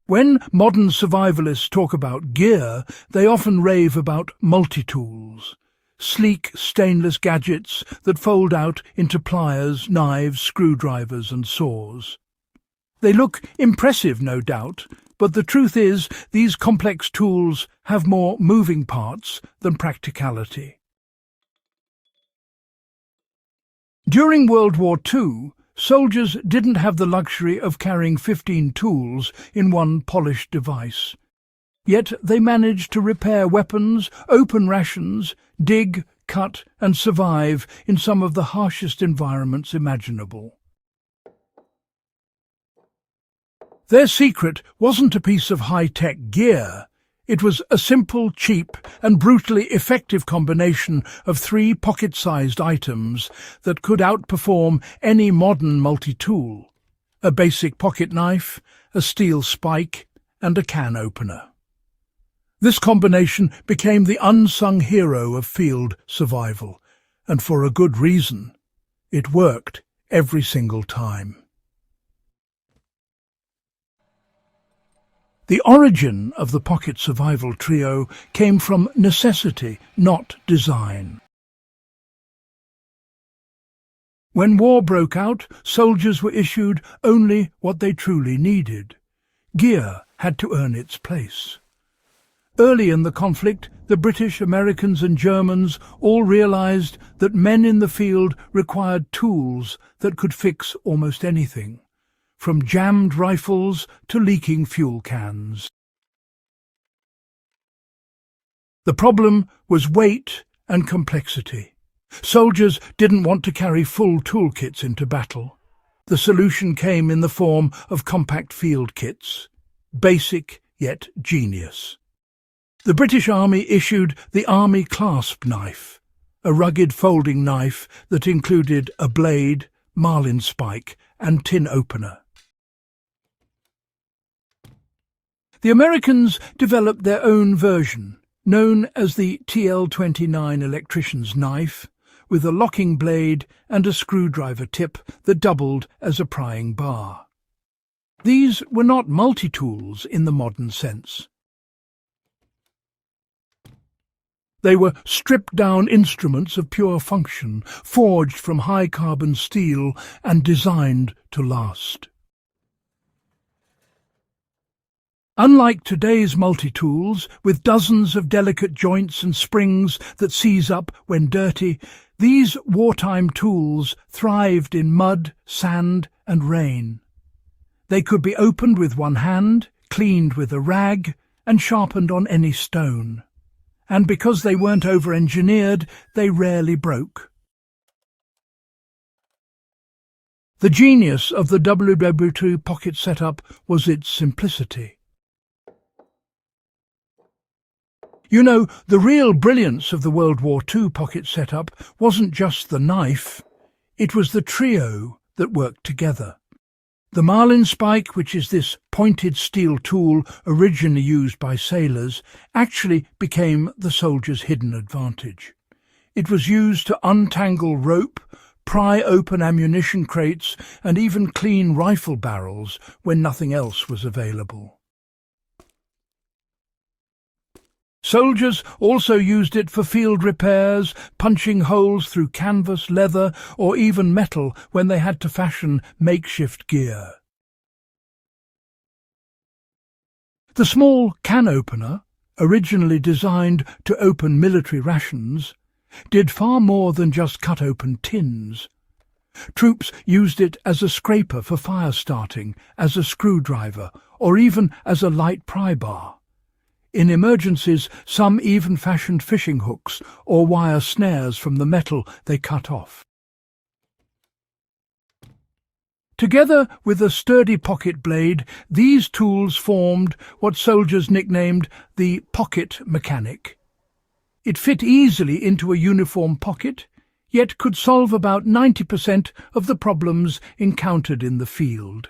When modern survivalists talk about gear, they often rave about multitools, sleek stainless gadgets that fold out into pliers, knives, screwdrivers and saws. They look impressive, no doubt, but the truth is these complex tools have more moving parts than practicality. During World War II, soldiers didn't have the luxury of carrying 15 tools in one polished device. Yet they managed to repair weapons, open rations, dig, cut and survive in some of the harshest environments imaginable. Their secret wasn't a piece of high-tech gear. It was a simple, cheap and brutally effective combination of 3 pocket-sized items that could outperform any modern multi-tool: a basic pocket knife, a steel spike and a can opener. This combination became the unsung hero of field survival, and for a good reason. It worked every single time. The origin of the pocket survival trio came from necessity, not design. When war broke out, soldiers were issued only what they truly needed. Gear had to earn its place. Early in the conflict, the British, Americans and Germans all realized that men in the field required tools that could fix almost anything, from jammed rifles to leaking fuel cans. The problem was weight and complexity. Soldiers didn't want to carry full toolkits into battle. The solution came in the form of compact field kits, basic yet genius. The British Army issued the Army clasp knife, a rugged folding knife that included a blade, marlinspike and tin opener. The Americans developed their own version, known as the TL-29 electrician's knife, with a locking blade and a screwdriver tip that doubled as a prying bar. These were not multi-tools in the modern sense. They were stripped-down instruments of pure function, forged from high-carbon steel and designed to last. Unlike today's multi-tools, with dozens of delicate joints and springs that seize up when dirty, these wartime tools thrived in mud, sand and rain. They could be opened with one hand, cleaned with a rag, and sharpened on any stone. And because they weren't over-engineered, they rarely broke. The genius of the WWII pocket setup was its simplicity. You know, the real brilliance of the World War II pocket setup wasn't just the knife, it was the trio that worked together. The marlinspike, which is this pointed steel tool originally used by sailors, actually became the soldier's hidden advantage. It was used to untangle rope, pry open ammunition crates, and even clean rifle barrels when nothing else was available. Soldiers also used it for field repairs, punching holes through canvas, leather, or even metal when they had to fashion makeshift gear. The small can opener, originally designed to open military rations, did far more than just cut open tins. Troops used it as a scraper for fire starting, as a screwdriver, or even as a light pry bar. In emergencies, some even fashioned fishing hooks or wire snares from the metal they cut off. Together with a sturdy pocket blade, these tools formed what soldiers nicknamed the pocket mechanic. It fit easily into a uniform pocket, yet could solve about 90% of the problems encountered in the field.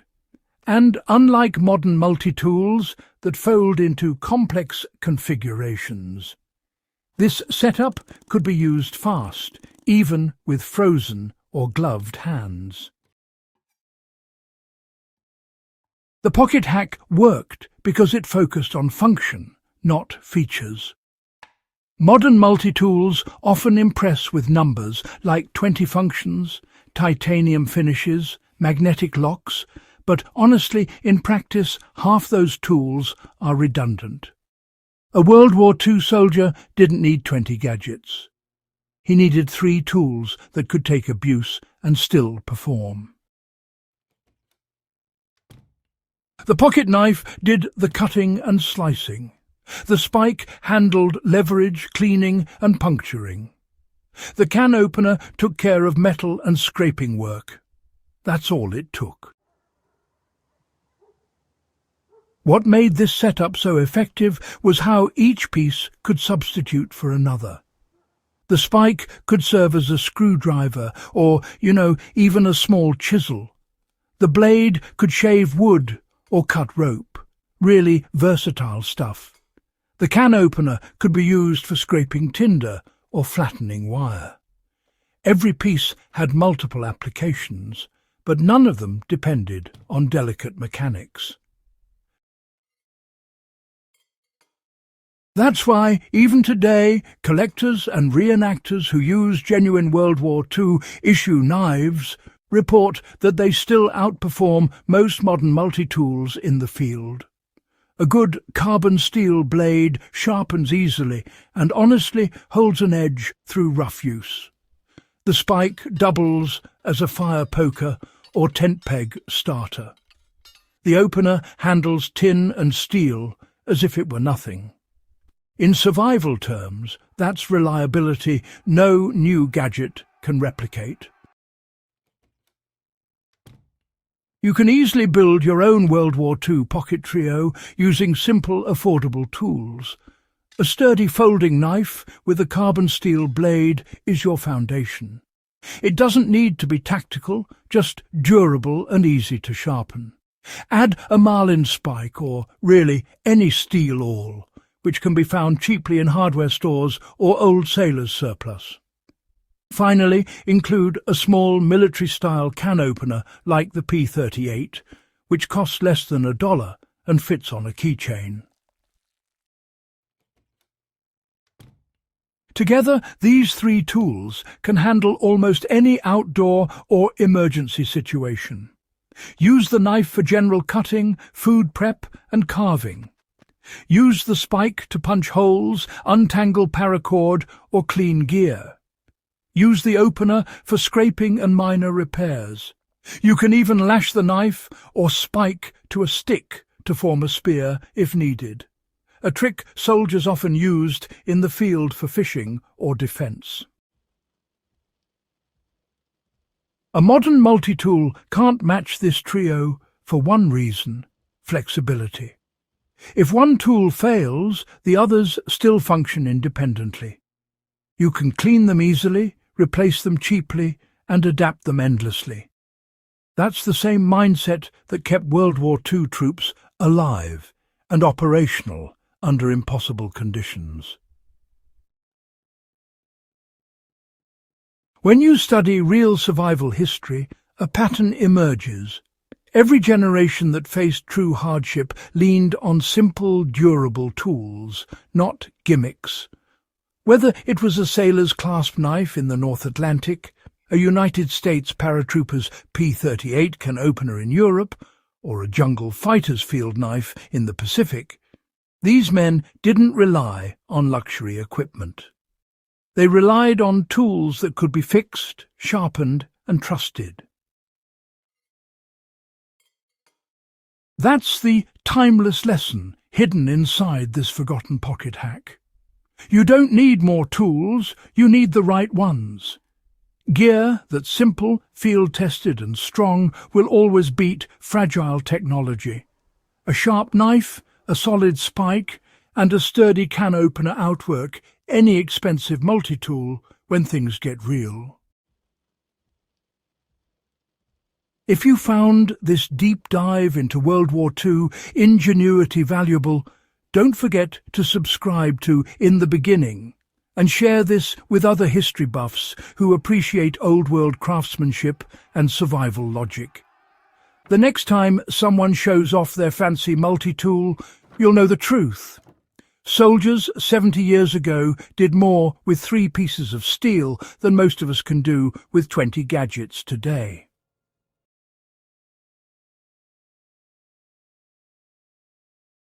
And unlike modern multi-tools that fold into complex configurations, this setup could be used fast, even with frozen or gloved hands. The pocket hack worked because it focused on function, not features. Modern multi-tools often impress with numbers like 20 functions, titanium finishes, magnetic locks, but honestly, in practice, half those tools are redundant. A World War II soldier didn't need 20 gadgets. He needed 3 tools that could take abuse and still perform. The pocket knife did the cutting and slicing. The spike handled leverage, cleaning and puncturing. The can opener took care of metal and scraping work. That's all it took. What made this setup so effective was how each piece could substitute for another. The spike could serve as a screwdriver or, even a small chisel. The blade could shave wood or cut rope. Really versatile stuff. The can opener could be used for scraping tinder or flattening wire. Every piece had multiple applications, but none of them depended on delicate mechanics. That's why, even today, collectors and reenactors who use genuine World War II issue knives report that they still outperform most modern multi-tools in the field. A good carbon steel blade sharpens easily and honestly holds an edge through rough use. The spike doubles as a fire poker or tent peg starter. The opener handles tin and steel as if it were nothing. In survival terms, that's reliability no new gadget can replicate. You can easily build your own World War II pocket trio using simple, affordable tools. A sturdy folding knife with a carbon steel blade is your foundation. It doesn't need to be tactical, just durable and easy to sharpen. Add a marlin spike or, really, any steel awl, which can be found cheaply in hardware stores or old sailors' surplus. Finally, include a small military-style can opener like the P38, which costs less than $1 and fits on a keychain. Together, these 3 tools can handle almost any outdoor or emergency situation. Use the knife for general cutting, food prep and carving. Use the spike to punch holes, untangle paracord or clean gear. Use the opener for scraping and minor repairs. You can even lash the knife or spike to a stick to form a spear if needed, a trick soldiers often used in the field for fishing or defence. A modern multi-tool can't match this trio for one reason: flexibility. If one tool fails, the others still function independently. You can clean them easily, replace them cheaply, and adapt them endlessly. That's the same mindset that kept World War II troops alive and operational under impossible conditions. When you study real survival history, a pattern emerges. Every generation that faced true hardship leaned on simple, durable tools, not gimmicks. Whether it was a sailor's clasp knife in the North Atlantic, a United States paratrooper's P38 can opener in Europe, or a jungle fighter's field knife in the Pacific, these men didn't rely on luxury equipment. They relied on tools that could be fixed, sharpened, and trusted. That's the timeless lesson hidden inside this forgotten pocket hack. You don't need more tools, you need the right ones. Gear that's simple, field-tested and strong will always beat fragile technology. A sharp knife, a solid spike, and a sturdy can opener outwork any expensive multi-tool when things get real. If you found this deep dive into World War II ingenuity valuable, don't forget to subscribe to In the Beginning and share this with other history buffs who appreciate old-world craftsmanship and survival logic. The next time someone shows off their fancy multi-tool, you'll know the truth. Soldiers 70 years ago did more with 3 pieces of steel than most of us can do with 20 gadgets today.